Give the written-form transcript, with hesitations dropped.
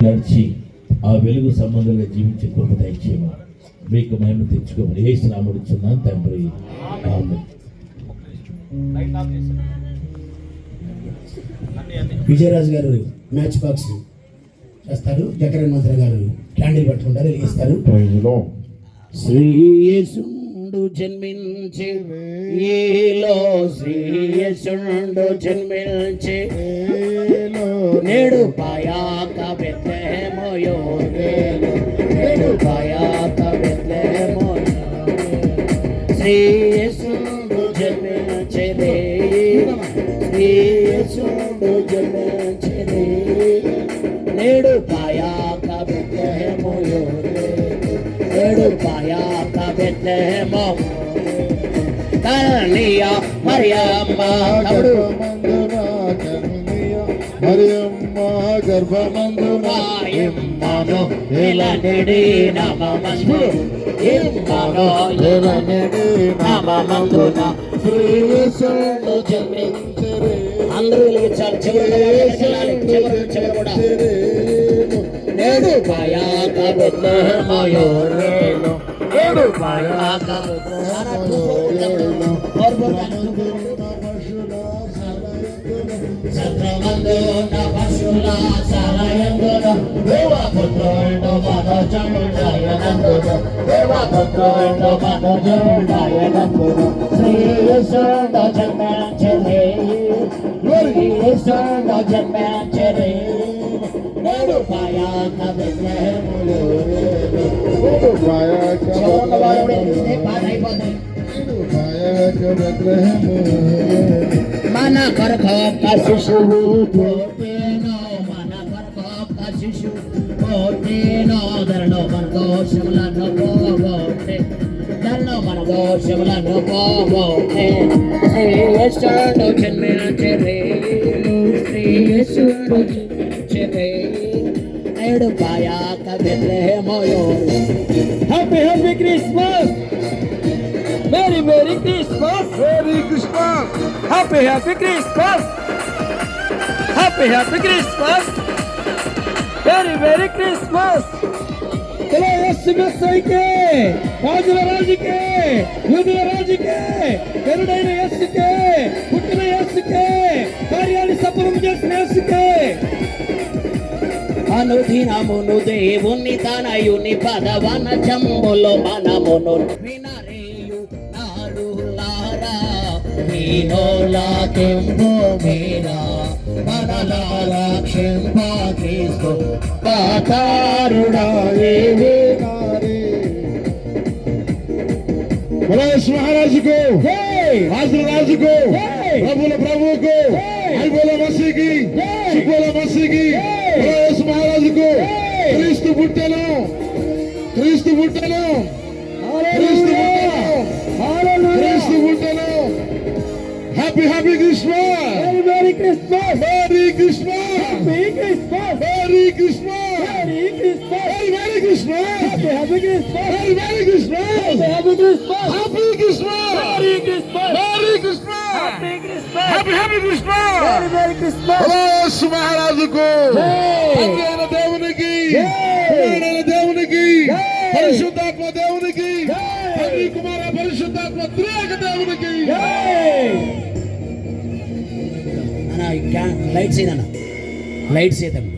నడిచి ఆ వెలుగు సంబంధంగా జీవించే కృప దయచేయమా. మీకు మహిమ తెచ్చుకోమని యేసు నామములో అడుగుచున్నాను తండ్రి, ఆమేన్. విజయరాజు గారు మ్యాచ్ బాక్స్ చేస్తారు. జకరన్ మంత్రి గారు క్యాండిల్ పట్టుకుంటారు, వెలిగిస్తారు. శ్రీయేసుండు జన్మించే ఏలో, శ్రీయేసుండు జన్మించే నేడు పాయాక బెత్లెహేము యోర్వేలు, నేడు పాయాక బెత్లెహేము శ్రీయేసుండు జన్మించే రే, శ్రీయేసుండు జన్మించే రే నేడు పాయాక బెత్లెహేము యోర్వేలు, నేడు పాయాక బెత్లెహేము కన్య మరియమ్మ కబడు మరియమ్మ గర్భమందున ఇమ్మను ఇలనిడి నామమందు, ఇమ్మను ఇలనిడి నామమందున శ్రీయేసుండు జన్మించెను. అందరూ వెలిగించాలి. చివరి కూడా నేడు పాయాక బెత్లెహేము యోర్వేలు, నేడు పాయాక సత్రమందున పశుల సరయందున దేవపుత్రుడు మనోజముడయనందున, దేవపుత్రుడు మనోజముడయనందున శ్రీయేసుండు జన్మించెను, శ్రీయేసుండు జన్మించెను నేడు పాయాక బెత్లెహేము యోర్వేలు, నేడు పాయాక బెత్లెహేము మన కొరకు ఒక్క శిశువు పుట్టెను, మన కొరకు ఒక్క శిశువు పుట్టెను, ధరలో మన దోషములను పోగొట్టే, ధరలో మన దోషములను పోగొట్టే శ్రీయేసుండు జన్మించెను, శ్రీయేసుండు జన్మించెను నేడు పాయాక బెత్లెహేము యోర్వేలు. Happy happy Christmas, Merry Merry Christmas, Merry Christmas, Happy Happy Christmas, Happy Happy Christmas, Merry Merry Christmas. चलो यीशु मसीह के, राजुల రాజుకే, యూదుల రాజుకే, కరుడైన యేసుకే, పుట్టిన యేసుకే, కార్యాన్ని సఫలం చేసిన యేసుకే అనుదినమును దేవుని తనయుని పదవన జంబులో మనమును వినరేయు నాలులారా, హీనోలా తెంపు మీరా మనలా రక్షింప క్రీస్తు పాతారుడా ఏవి నారే. गणेश महाराज को, आजर राज को, प्रभुल प्रभु को, आई बोला मसीह की, सुख बोला मसीह की, गणेश महाराज को क्रिस्त पुट्टेनु, क्रिस्त पुट्टेनु, क्रिस्त पुट्टेनु, क्रिस्त पुट्टेनु. Happy happy Christmas, Merry Christmas, merry Christmas, Happy Christmas, merry Christmas, Merry Christmas, merry Christmas, Happy Happy Christmas, merry Christmas, Happy Christmas, happy Christmas, Merry Christmas, merry Christmas, Happy Christmas, happy happy Christmas. Merry Christmas. Ganesh Maharaj को, తండ్రైన దేవునికి, కుమారుడైన దేవునికి, పరిశుద్ధాత్మ దేవునికి, తండ్రి కుమార పరిశుద్ధాత్మ త్రియేక దేవునికి. లైట్స్ ఏదన్నా లైట్స్ ఏదన్నా